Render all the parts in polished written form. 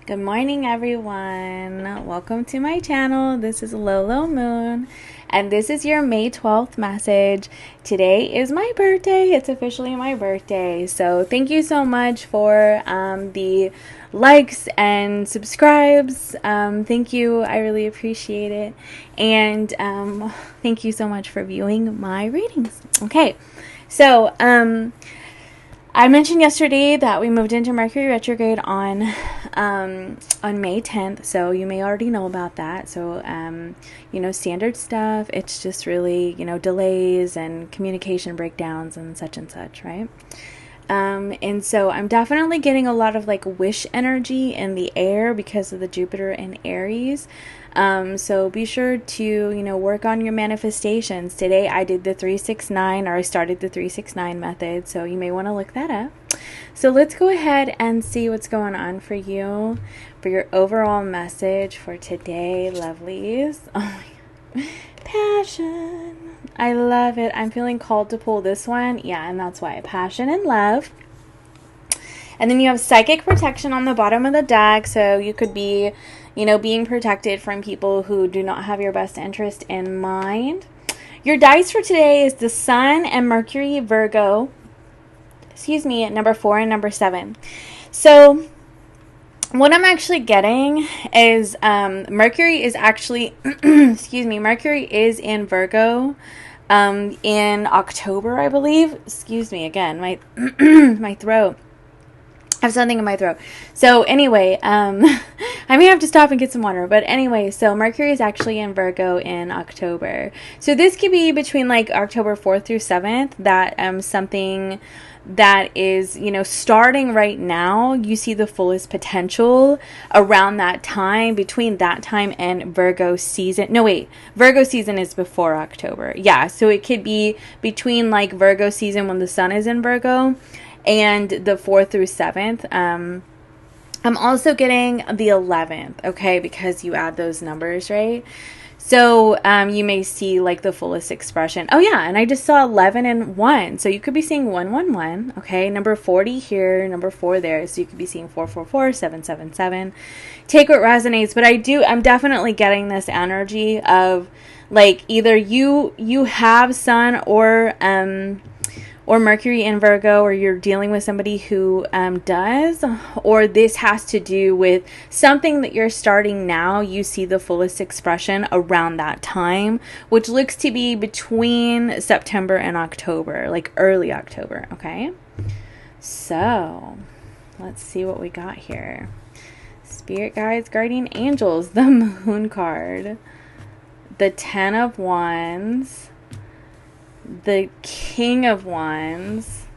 Good morning, everyone. Welcome to my channel. This is Lolo Moon, and this is your May 12th message. Today is my birthday. It's officially my birthday. So thank you so much for the likes and subscribes. Thank you. I really appreciate it. And thank you so much for viewing my readings. Okay. So, I mentioned yesterday that we moved into Mercury retrograde on May 10th, so you may already know about that. So, standard stuff. It's just really, delays and communication breakdowns and such, right? And so I'm definitely getting a lot of wish energy in the air because of the Jupiter in Aries. So be sure to, work on your manifestations. Today I did the 369, or I started the 369 method. So you may want to look that up. So let's go ahead and see what's going on for you, for your overall message for today, lovelies. Oh my God. Passion. I love it. I'm feeling called to pull this one. Yeah, and that's why. Passion and love. And then you have psychic protection on the bottom of the deck. So you could be, being protected from people who do not have your best interest in mind. Your dice for today is the Sun and Mercury Virgo. At number 4 and number 7. So what I'm actually getting is Mercury is actually, Mercury is in Virgo in October, I believe. Excuse me, again, my my throat. I have something in my throat. So anyway, I may have to stop and get some water. But anyway, so Mercury is actually in Virgo in October. So this could be between October 4th through 7th that something that is, starting right now, you see the fullest potential around that time, between that time and Virgo season. No, wait, Virgo season is before October. Yeah, so it could be between Virgo season when the sun is in Virgo and the 4th through 7th. I'm also getting the 11th, okay, because you add those numbers, right? So you may see the fullest expression. Oh yeah, and I just saw 11 and 1. So you could be seeing 111, okay? Number 40 here, number 4 there. So you could be seeing 444, 777. Take what resonates, but I'm definitely getting this energy of either you have Sun or Mercury in Virgo, or you're dealing with somebody who does, or this has to do with something that you're starting now. You see the fullest expression around that time, which looks to be between September and October, early October, okay? So, let's see what we got here. Spirit guides, guardian angels, the Moon card, the 10 of Wands, the King of Wands,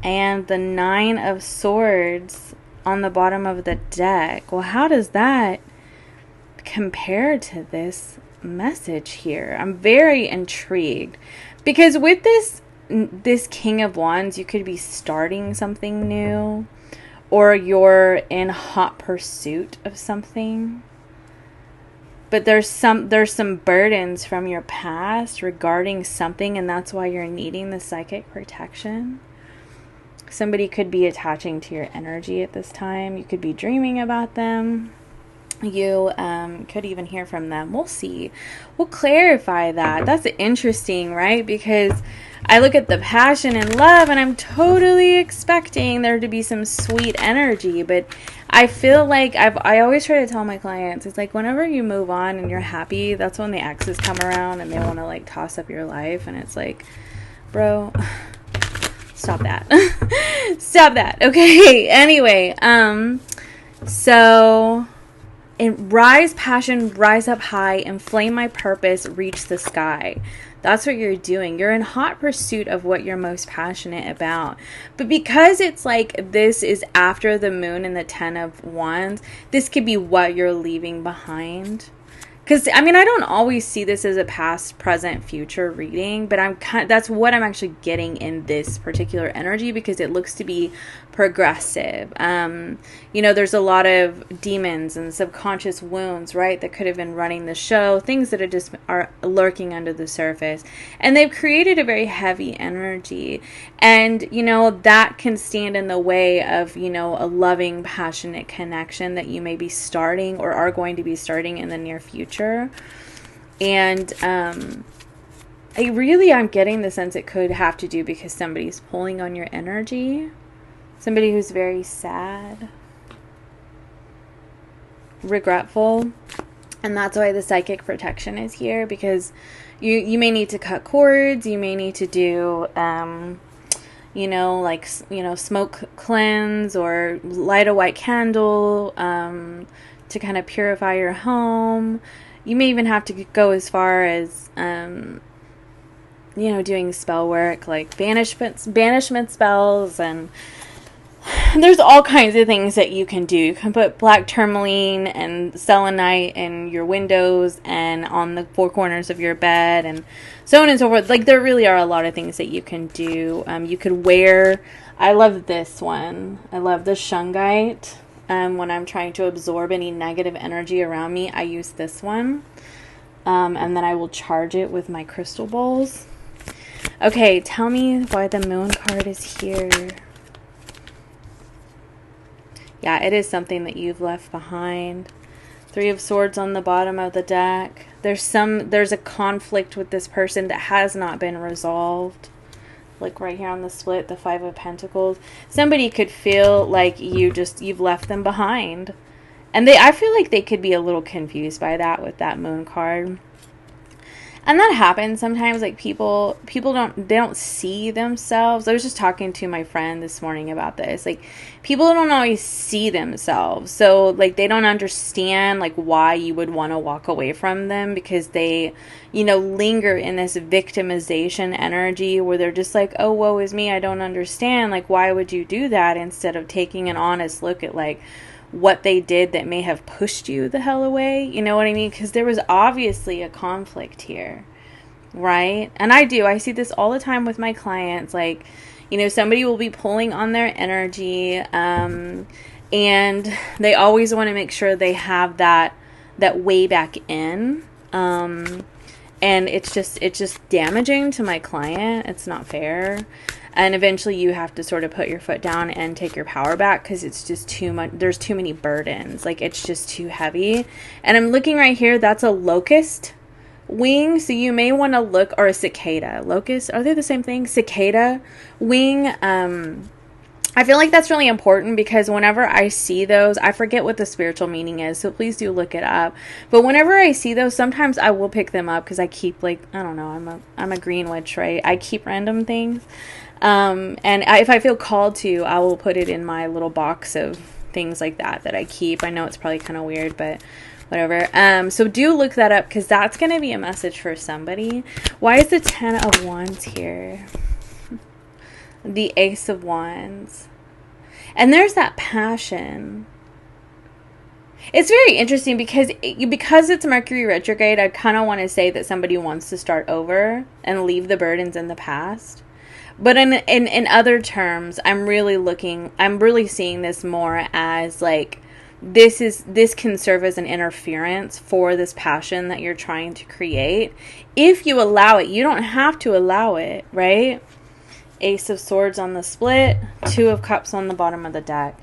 and the 9 of Swords on the bottom of the deck. Well, how does that compare to this message here? I'm very intrigued because with this King of Wands, you could be starting something new, or you're in hot pursuit of something. But there's some burdens from your past regarding something, and that's why you're needing the psychic protection. Somebody could be attaching to your energy at this time. You could be dreaming about them. You could even hear from them. We'll see. We'll clarify that. That's interesting, right? Because I look at the passion and love, and I'm totally expecting there to be some sweet energy, but I feel I always try to tell my clients, it's whenever you move on and you're happy, that's when the exes come around and they want to toss up your life, and it's bro, stop that. Stop that. Okay. Anyway, so rise passion, rise up high, inflame my purpose, reach the sky. That's what you're doing. You're in hot pursuit of what you're most passionate about. But because it's this is after the moon and the 10 of Wands, this could be what you're leaving behind. Because, I don't always see this as a past, present, future reading, but that's what I'm actually getting in this particular energy, because it looks to be progressive. You know, there's a lot of demons and subconscious wounds, right, that could have been running the show, things that are lurking under the surface, and they've created a very heavy energy. And, you know, that can stand in the way of, you know, a loving, passionate connection that you may be starting or are going to be starting in the near future. And I'm getting the sense it could have to do because somebody's pulling on your energy. Somebody who's very sad, regretful. And that's why the psychic protection is here, because you may need to cut cords. You may need to do, you know, like, you know, smoke cleanse or light a white candle to kind of purify your home. You may even have to go as far as, you know, doing spell work, like banishment spells, and there's all kinds of things that you can do. You can put black tourmaline and selenite in your windows and on the four corners of your bed and so on and so forth. Like, there really are a lot of things that you can do. You could wear, I love this one. I love the shungite. When I'm trying to absorb any negative energy around me, I use this one. And then I will charge it with my crystal bowls. Okay, tell me why the moon card is here. Yeah, it is something that you've left behind. Three of Swords on the bottom of the deck. There's a conflict with this person that has not been resolved. Like right here on the split, the Five of Pentacles. Somebody could feel like you've left them behind. And I feel like they could be a little confused by that with that moon card. And that happens sometimes. Like people don't see themselves. I was just talking to my friend this morning about this. Like, people don't always see themselves. So like, they don't understand like why you would want to walk away from them, because they, you know, linger in this victimization energy where they're just like, oh, woe is me, I don't understand. Like, why would you do that, instead of taking an honest look at like what they did that may have pushed you the hell away. You know what I mean? Because there was obviously a conflict here, right? And I see this all the time with my clients. Like, you know, somebody will be pulling on their energy, and they always want to make sure they have that way back in. And it's just damaging to my client. It's not fair. And eventually you have to sort of put your foot down and take your power back, because it's just too much. There's too many burdens. Like, it's just too heavy. And I'm looking right here. That's a locust wing. So you may want to look, or a cicada. Locust, are they the same thing? Cicada wing. I feel like that's really important, because whenever I see those, I forget what the spiritual meaning is, so please do look it up. But whenever I see those, sometimes I will pick them up, because I keep, like, I don't know, I'm a green witch, right? I keep random things. If I feel called to, I will put it in my little box of things like that I keep. I know it's probably kind of weird, but whatever. So do look that up, because that's going to be a message for somebody. Why is the 10 of Wands here? The Ace of Wands. And there's that passion. It's very interesting because it's Mercury retrograde. I kind of want to say that somebody wants to start over and leave the burdens in the past. But in other terms, I'm really seeing this more as like, this can serve as an interference for this passion that you're trying to create. If you allow it, you don't have to allow it, right? Ace of Swords on the split, Two of Cups on the bottom of the deck.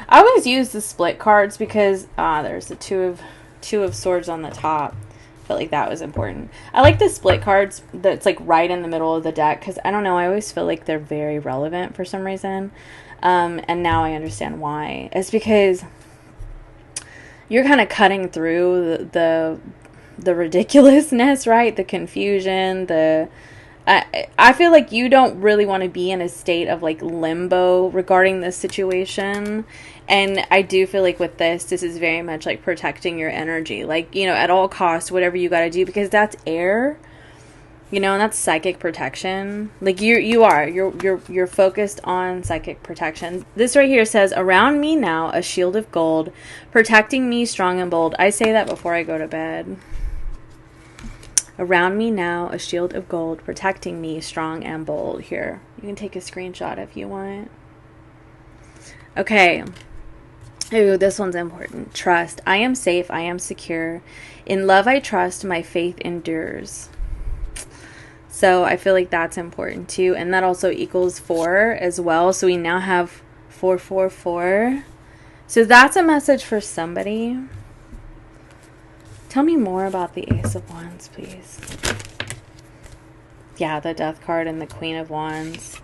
I always use the split cards because there's the two of Swords on the top. Felt like that was important. I like the split cards that's like right in the middle of the deck, because I don't know, I always feel like they're very relevant for some reason. And now I understand why. It's because you're kind of cutting through the ridiculousness, right? The confusion, I feel like you don't really want to be in a state of like limbo regarding this situation. And I do feel like with this is very much like protecting your energy. Like, you know, at all costs, whatever you got to do, because that's air, you know, and that's psychic protection. Like you're focused on psychic protection. This right here says, around me now, a shield of gold, protecting me strong and bold. I say that before I go to bed. Around me now, a shield of gold, protecting me strong and bold. Here, you can take a screenshot if you want. Okay. Ooh, this one's important. Trust. I am safe. I am secure. In love, I trust. My faith endures. So I feel like that's important too. And that also equals 4 as well. So we now have 444. So that's a message for somebody. Tell me more about the Ace of Wands, please. Yeah, the Death card and the Queen of Wands.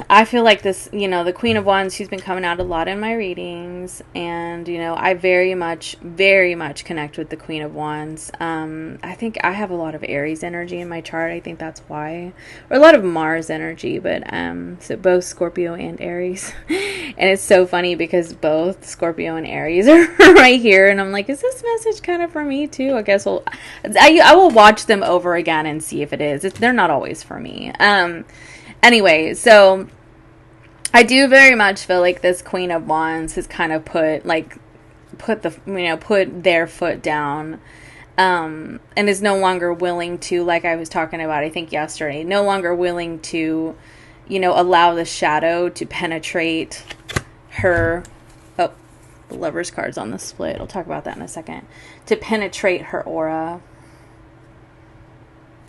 I feel like this, the Queen of Wands, she's been coming out a lot in my readings. And, I very much connect with the Queen of Wands. I think I have a lot of Aries energy in my chart. I think that's why. Or a lot of Mars energy, but so both Scorpio and Aries. And it's so funny because both Scorpio and Aries are right here. And I'm like, is this message kind of for me too? I guess I will watch them over again and see if it is. They're not always for me. Anyway, so I do very much feel like this Queen of Wands has kind of put their foot down, and is no longer willing to, like I was talking about, I think yesterday, no longer willing to, allow the shadow to penetrate her. Oh, the Lover's card's on the split. I'll talk about that in a second. To penetrate her aura.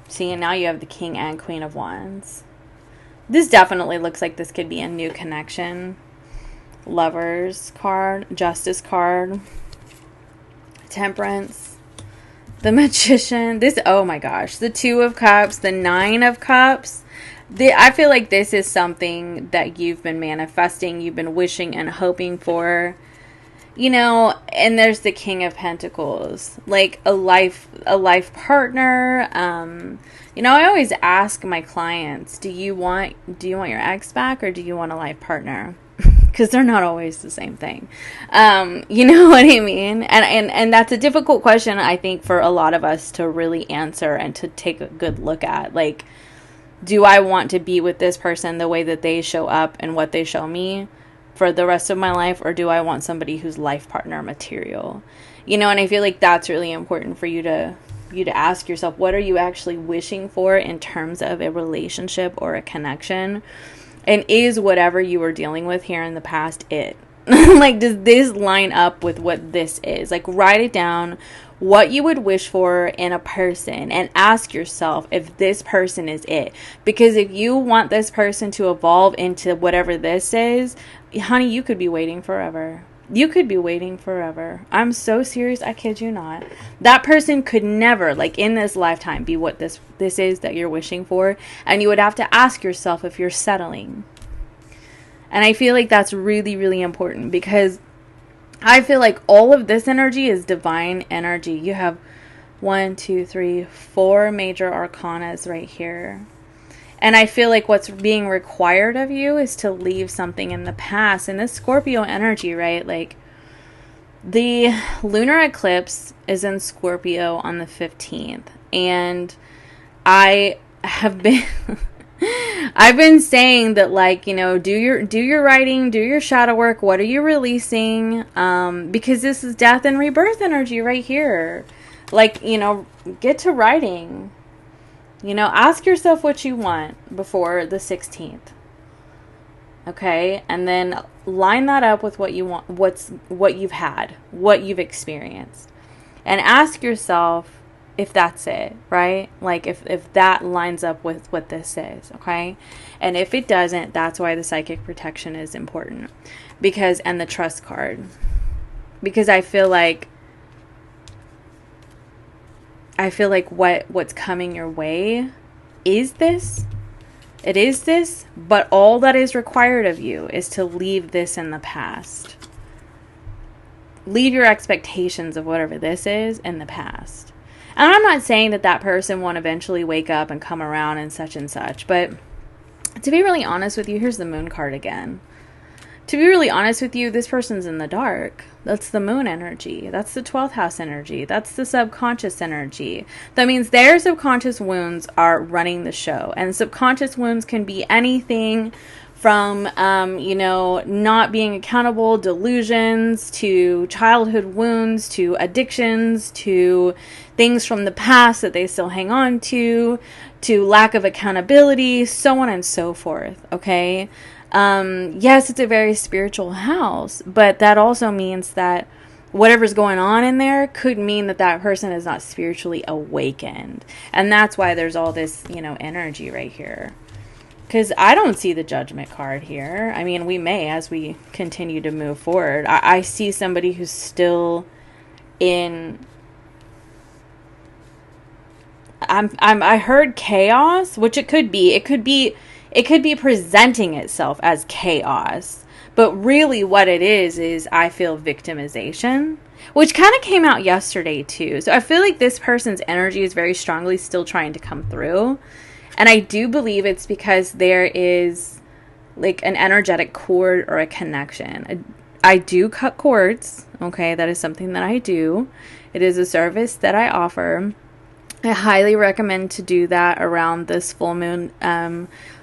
See, and now you have the King and Queen of Wands. This definitely looks like this could be a new connection. Lovers card, Justice card, Temperance, the Magician. This, oh my gosh, the 2 of Cups, the 9 of Cups. I feel like this is something that you've been manifesting, you've been wishing and hoping for. And there's the King of Pentacles, like a life partner. I always ask my clients, do you want your ex back, or do you want a life partner? Because they're not always the same thing. You know what I mean? And that's a difficult question, I think, for a lot of us to really answer and to take a good look at. Like, do I want to be with this person the way that they show up and what they show me for the rest of my life, or do I want somebody who's life partner material? And I feel like that's really important for you to ask yourself, what are you actually wishing for in terms of a relationship or a connection? And is whatever you were dealing with here in the past it? Like, does this line up with what this is? Like, write it down, what you would wish for in a person, and ask yourself if this person is it. Because if you want this person to evolve into whatever this is, honey, you could be waiting forever. You could be waiting forever. I'm so serious. I kid you not. That person could never, like in this lifetime, be what this is that you're wishing for. And you would have to ask yourself if you're settling. And I feel like that's really, really important, because I feel like all of this energy is divine energy. You have 1, 2, 3, 4 major arcanas right here. And I feel like what's being required of you is to leave something in the past. And this Scorpio energy, right? Like, the lunar eclipse is in Scorpio on the 15th. And I have been I've been saying that, like, do your writing, do your shadow work. What are you releasing? Because this is death and rebirth energy right here. Like, get to writing. Ask yourself what you want before the 16th. Okay? And then line that up with what you want, what you've had, what you've experienced. And ask yourself if that's it, right? Like, if that lines up with what this is, okay? And if it doesn't, that's why the psychic protection is important. And the trust card. Because I feel like what's coming your way is this. It is this, but all that is required of you is to leave this in the past. Leave your expectations of whatever this is in the past. And I'm not saying that person won't eventually wake up and come around and such, but to be really honest with you, here's the Moon card again. To be really honest with you, this person's in the dark. That's the Moon energy. That's the 12th house energy. That's the subconscious energy. That means their subconscious wounds are running the show. And subconscious wounds can be anything from, not being accountable, delusions, to childhood wounds, to addictions, to things from the past that they still hang on to lack of accountability, so on and so forth, okay? Yes, it's a very spiritual house, but that also means that whatever's going on in there could mean that that person is not spiritually awakened. And that's why there's all this, energy right here. Because I don't see the judgment card here. I mean, we may as we continue to move forward. I see somebody who's still in... I heard chaos, which it could be. It could be presenting itself as chaos. But really what it is I feel victimization, which kind of came out yesterday too. So I feel like this person's energy is very strongly still trying to come through. And I do believe it's because there is like an energetic cord or a connection. I do cut cords. Okay. That is something that I do. It is a service that I offer. I highly recommend to do that around this full moon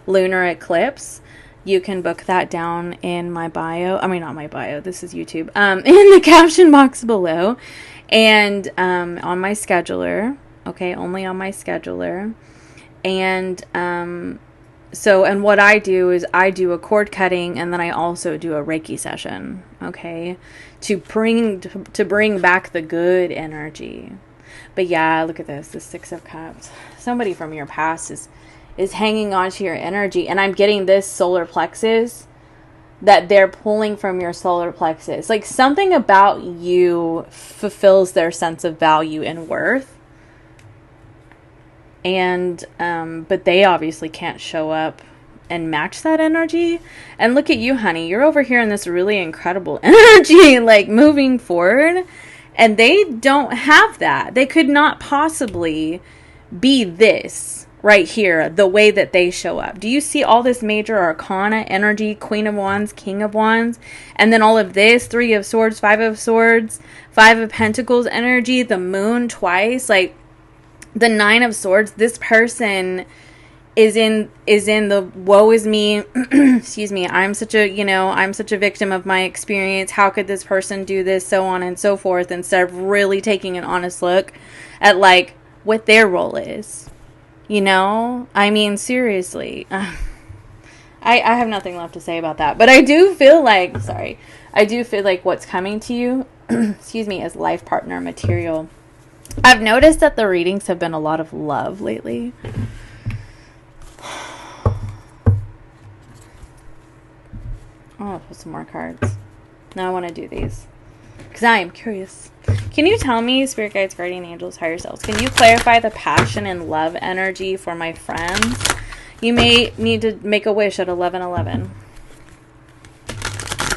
lunar eclipse. You can book that down in my bio. I mean, not my bio. This is YouTube. In the caption box below. And on my scheduler. Okay, only on my scheduler. And and what I do is I do a cord cutting, and then I also do a Reiki session. Okay, to bring back the good energy. But yeah, look at this. The Six of Cups. Somebody from your past is hanging on to your energy. And I'm getting this solar plexus that they're pulling from your solar plexus. Like something about you fulfills their sense of value and worth. And, but they obviously can't show up and match that energy. And look at you, honey. You're over here in this really incredible energy, like moving forward. And they don't have that. They could not possibly be this right here, the way that they show up. Do you see all this major arcana energy, Queen of Wands, King of Wands, and then all of this, Three of Swords, Five of Swords, Five of Pentacles energy, the moon twice, like the Nine of Swords. This person is in the woe is me. Excuse me. I'm such a victim of my experience. How could this person do this? So on and so forth, instead of really taking an honest look at like what their role is. I mean, seriously, I have nothing left to say about that, but I do feel like what's coming to you, excuse me, is life partner material. I've noticed that the readings have been a lot of love lately. I want to put some more cards. Now I want to do these because I am curious. Can you tell me, spirit guides, guardian angels, higher selves, can you clarify the passion and love energy for my friends? You may need to make a wish at 11:11.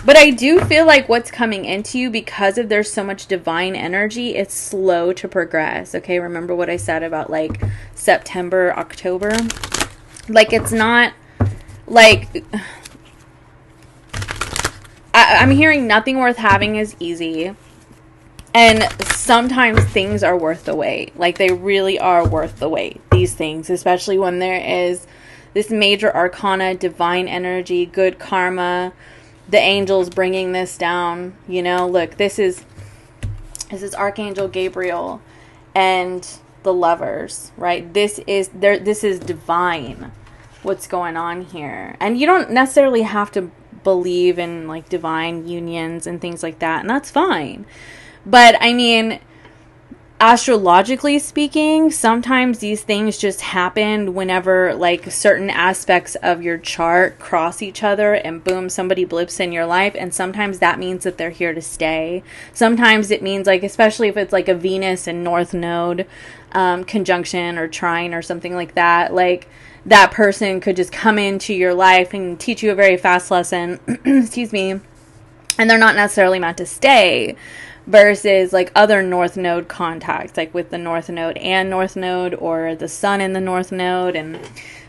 But I do feel like what's coming into you, because of there's so much divine energy, it's slow to progress. Okay, remember what I said about like September, October? Like it's not like... I'm hearing nothing worth having is easy. And sometimes things are worth the wait. Like they really are worth the wait. These things, especially when there is this major arcana, divine energy, good karma, the angels bringing this down. Look, this is Archangel Gabriel and the lovers, right? This is divine, what's going on here. And you don't necessarily have to believe in like divine unions and things like that, and that's fine. But I mean, astrologically speaking, sometimes these things just happen whenever like certain aspects of your chart cross each other and boom, somebody blips in your life. And sometimes that means that they're here to stay. Sometimes it means like, especially if it's like a Venus and North Node conjunction or trine or something like that, like that person could just come into your life and teach you a very fast lesson, excuse me, and they're not necessarily meant to stay, versus like other North Node contacts, like with the North Node and North Node, or the Sun in the North Node, and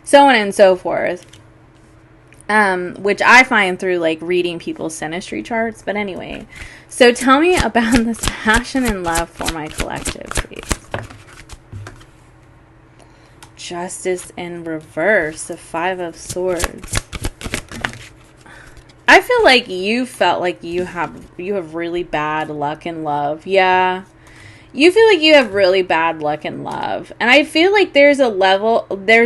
so on and so forth, which I find through like reading people's synastry charts. But anyway, so tell me about this passion and love for my collective, please. Justice in reverse, the Five of Swords. I feel like you felt like you have really bad luck in love. Yeah. You feel like you have really bad luck in love. And I feel like there's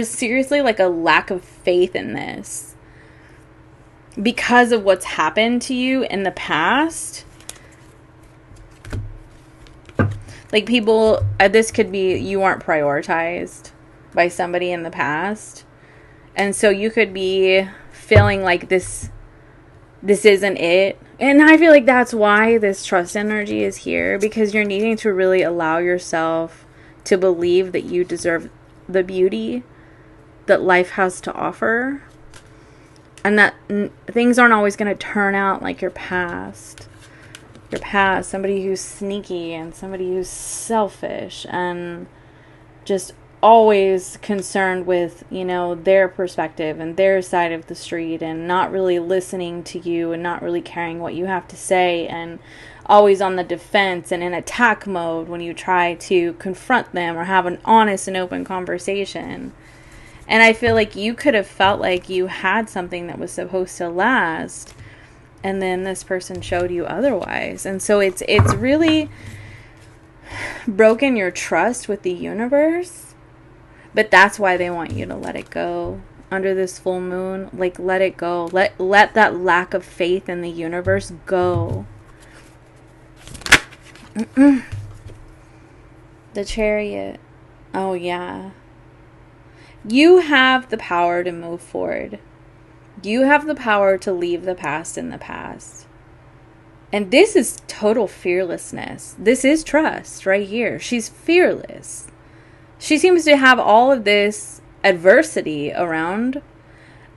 seriously like a lack of faith in this. because of what's happened to you in the past. Like, people, this could be you weren't prioritized by somebody in the past. And so you could be feeling like this isn't it. And I feel like that's why this trust energy is here, because you're needing to really allow yourself to believe that you deserve the beauty that life has to offer, and that things aren't always going to turn out like your past. Your past, somebody who's sneaky and somebody who's selfish and just always concerned with, you know, their perspective and their side of the street, and not really listening to you and not really caring what you have to say, and always on the defense and in attack mode when you try to confront them or have an honest and open conversation. And I feel like you could have felt like you had something that was supposed to last, and then this person showed you otherwise. And so it's really broken your trust with the universe. But that's why they want you to let it go under this full moon. Like, let it go. Let that lack of faith in the universe go. The Chariot. Oh, yeah. You have the power to move forward. You have the power to leave the past in the past. And this is total fearlessness. This is trust right here. She's fearless. She seems to have all of this adversity around.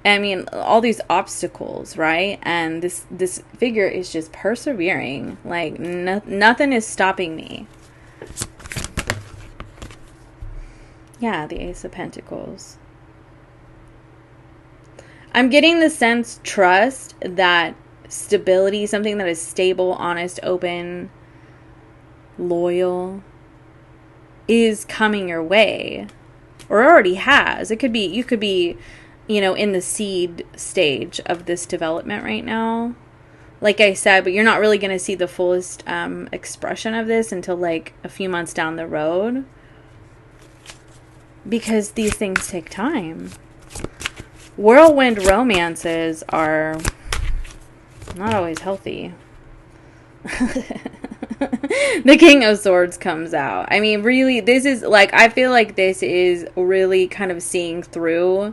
I mean, all these obstacles, right? And this figure is just persevering. Like, nothing is stopping me. Yeah, the Ace of Pentacles. I'm getting the sense, trust, that stability, something that is stable, honest, open, loyal, is coming your way. Or already has. You could be, you know, in the seed stage of this development right now. Like I said, but you're not really going to see the fullest expression of this until like a few months down the road. Because these things take time. Whirlwind romances are not always healthy. The King of Swords comes out. I mean, really, this is like, I feel like this is really kind of seeing through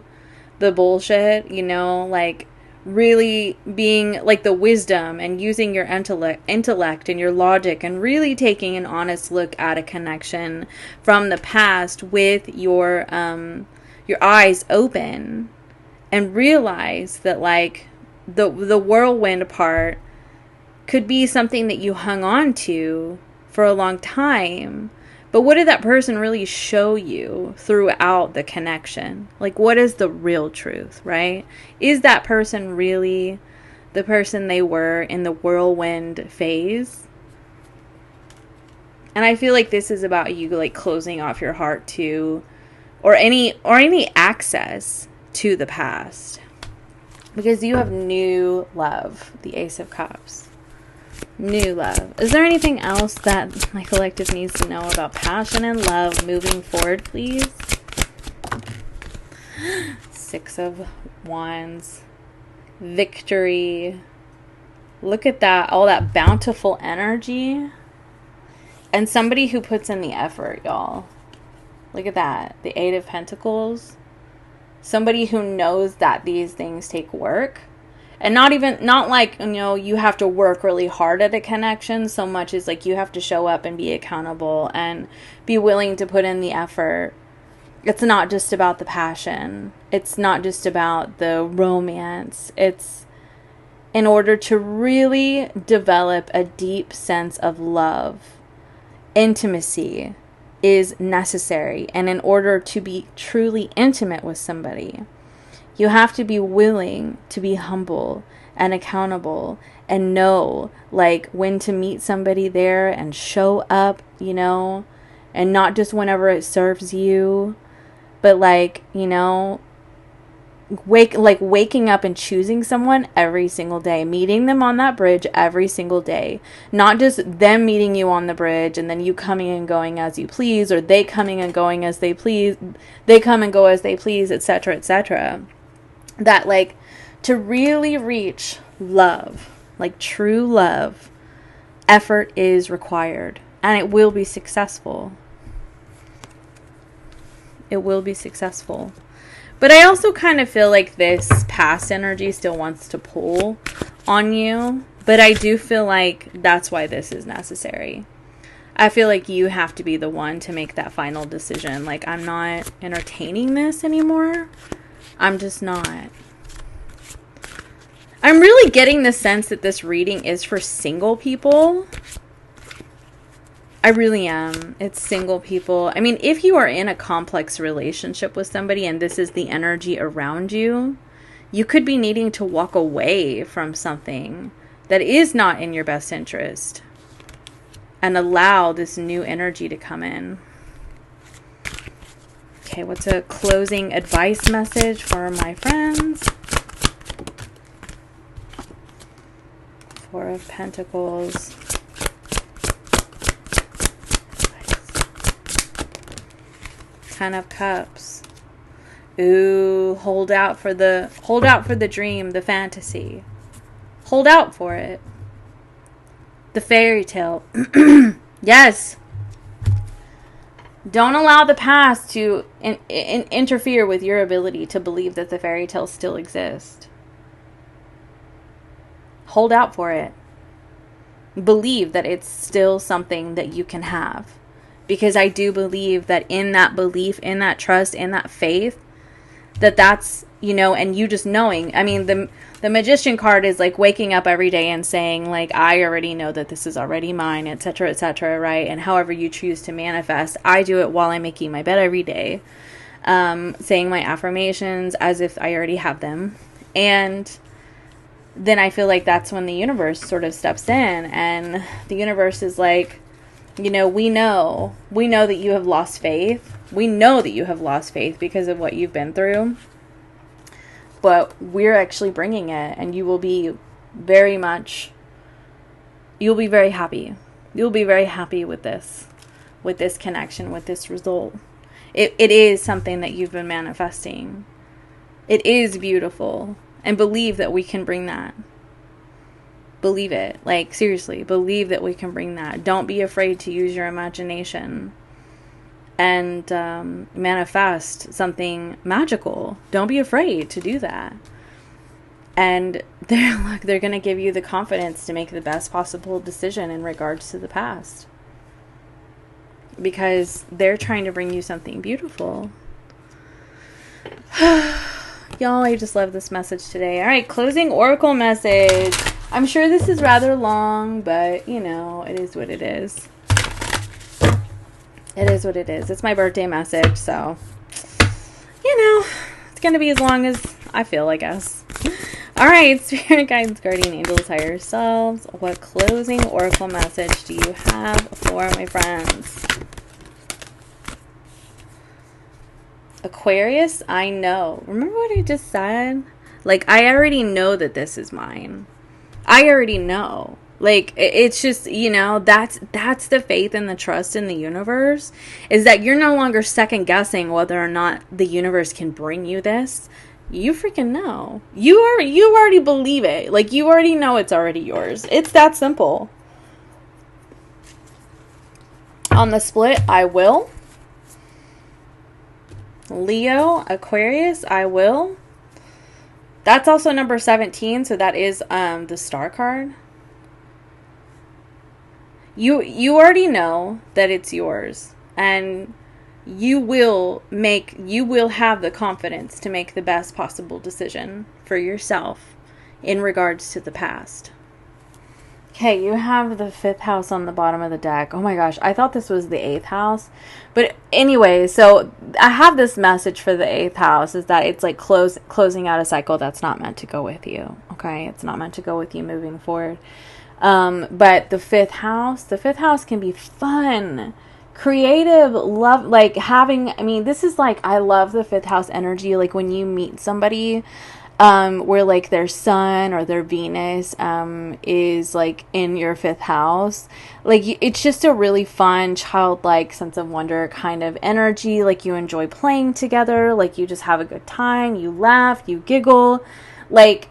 the bullshit, you know, like really being like the wisdom and using your intellect and your logic, and really taking an honest look at a connection from the past with your eyes open, and realize that like the whirlwind part could be something that you hung on to for a long time. But what did that person really show you throughout the connection? Like, what is the real truth, right? Is that person really the person they were in the whirlwind phase? And I feel like this is about you like closing off your heart to, or any access to the past. Because you have new love, the Ace of Cups. New love. Is there anything else that my collective needs to know about passion and love moving forward, please? Six of Wands. Victory. Look at that. All that bountiful energy. And somebody who puts in the effort, y'all. Look at that. The Eight of Pentacles. Somebody who knows that these things take work. And not like, you know, you have to work really hard at a connection so much as like you have to show up and be accountable and be willing to put in the effort. It's not just about the passion. It's not just about the romance. It's in order to really develop a deep sense of love. Intimacy is necessary. And in order to be truly intimate with somebody, you have to be willing to be humble and accountable and know like when to meet somebody there and show up, you know, and not just whenever it serves you, but like, you know, waking up and choosing someone every single day, meeting them on that bridge every single day, not just them meeting you on the bridge and then you coming and going as you please, or they coming and going as they please, they come and go as they please, etc., etc. That like to really reach love, like true love, effort is required, and it will be successful. It will be successful. But I also kind of feel like this past energy still wants to pull on you. But I do feel like that's why this is necessary. I feel like you have to be the one to make that final decision. Like, I'm not entertaining this anymore. I'm just not. I'm really getting the sense that this reading is for single people. I really am. It's single people. I mean, if you are in a complex relationship with somebody and this is the energy around you, you could be needing to walk away from something that is not in your best interest and allow this new energy to come in. Okay, what's a closing advice message for my friends? Four of Pentacles. 10 of Cups. Ooh, hold out for the dream, the fantasy. Hold out for it. The fairy tale. Yes. Don't allow the past to interfere with your ability to believe that the fairy tale still exists. Hold out for it. Believe that it's still something that you can have. Because I do believe that in that belief, in that trust, in that faith, that's, you know, and you just knowing. I mean, the Magician card is like waking up every day and saying, like, I already know that this is already mine, etc., right? And however you choose to manifest, I do it while I'm making my bed every day, saying my affirmations as if I already have them. And then I feel like that's when the universe sort of steps in, and the universe is like, you know, we know that you have lost faith. We know that you have lost faith because of what you've been through. But we're actually bringing it, and you will be very happy. You'll be very happy with this connection, with this result. It is something that you've been manifesting. It is beautiful. And believe that we can bring that. Believe it. Like, seriously, believe that we can bring that. Don't be afraid to use your imagination and manifest something magical. Don't be afraid to do that. And they're going to give you the confidence to make the best possible decision in regards to the past. Because they're trying to bring you something beautiful. Y'all, I just love this message today. All right, closing oracle message. I'm sure this is rather long, but, you know, it is what it is. It is what it is. It's my birthday message, so, you know, it's going to be as long as I feel, I guess. All right, Spirit Guides, Guardian Angels, Higher Selves. What closing oracle message do you have for my friends? Aquarius, I know. Remember what I just said? Like, I already know that this is mine. I already know. Like, it's just, you know, that's the faith and the trust in the universe, is that you're no longer second guessing whether or not the universe can bring you this. You freaking know. You already believe it. Like, you already know it's already yours. It's that simple. On the split, I will. Leo, Aquarius, I will. That's also number 17, so that is the star card. You already know that it's yours, and you will have the confidence to make the best possible decision for yourself in regards to the past. Okay, you have the 5th house on the bottom of the deck. Oh my gosh, I thought this was the 8th house. But anyway, so I have this message for the 8th house, is that it's like closing out a cycle that's not meant to go with you. Okay, it's not meant to go with you moving forward. But the 5th house can be fun, creative, love, like having, I mean, this is like, I love the 5th house energy. Like when you meet somebody, where like their sun or their Venus is like in your 5th house, like it's just a really fun, childlike, sense of wonder kind of energy. Like you enjoy playing together, like you just have a good time, you laugh, you giggle, like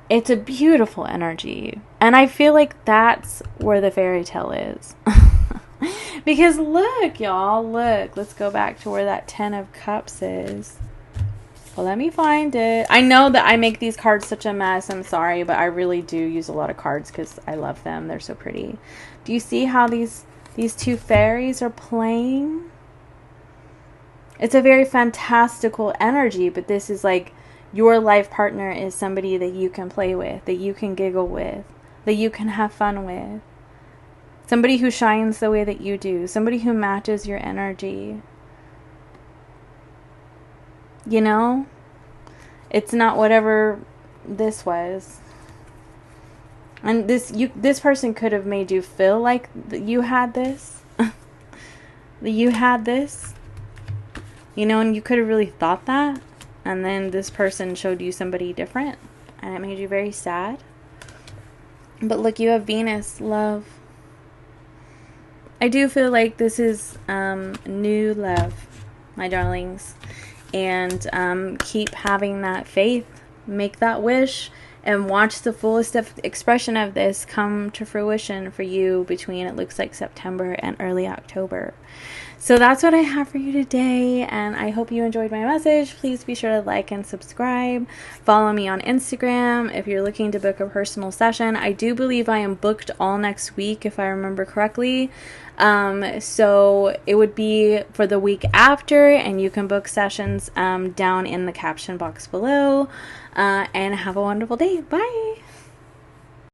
It's a beautiful energy. And I feel like that's where the fairy tale is. Because look, y'all, look. Let's go back to where that 10 of Cups is. Well, let me find it. I know that I make these cards such a mess. I'm sorry, but I really do use a lot of cards because I love them. They're so pretty. Do you see how these two fairies are playing? It's a very fantastical energy, but this is like your life partner is somebody that you can play with, that you can giggle with, that you can have fun with. Somebody who shines the way that you do. Somebody who matches your energy. You know? It's not whatever this was. And this person could have made you feel like you had this. That you had this. You know, and you could have really thought that. And then this person showed you somebody different. And it made you very sad. But look, you have Venus, love. I do feel like this is new love, my darlings. And keep having that faith. Make that wish. And watch the fullest expression of this come to fruition for you between, it looks like, September and early October. So that's what I have for you today, and I hope you enjoyed my message. Please be sure to like and subscribe. Follow me on Instagram if you're looking to book a personal session. I do believe I am booked all next week, if I remember correctly. So it would be for the week after, and you can book sessions down in the caption box below. And have a wonderful day. Bye!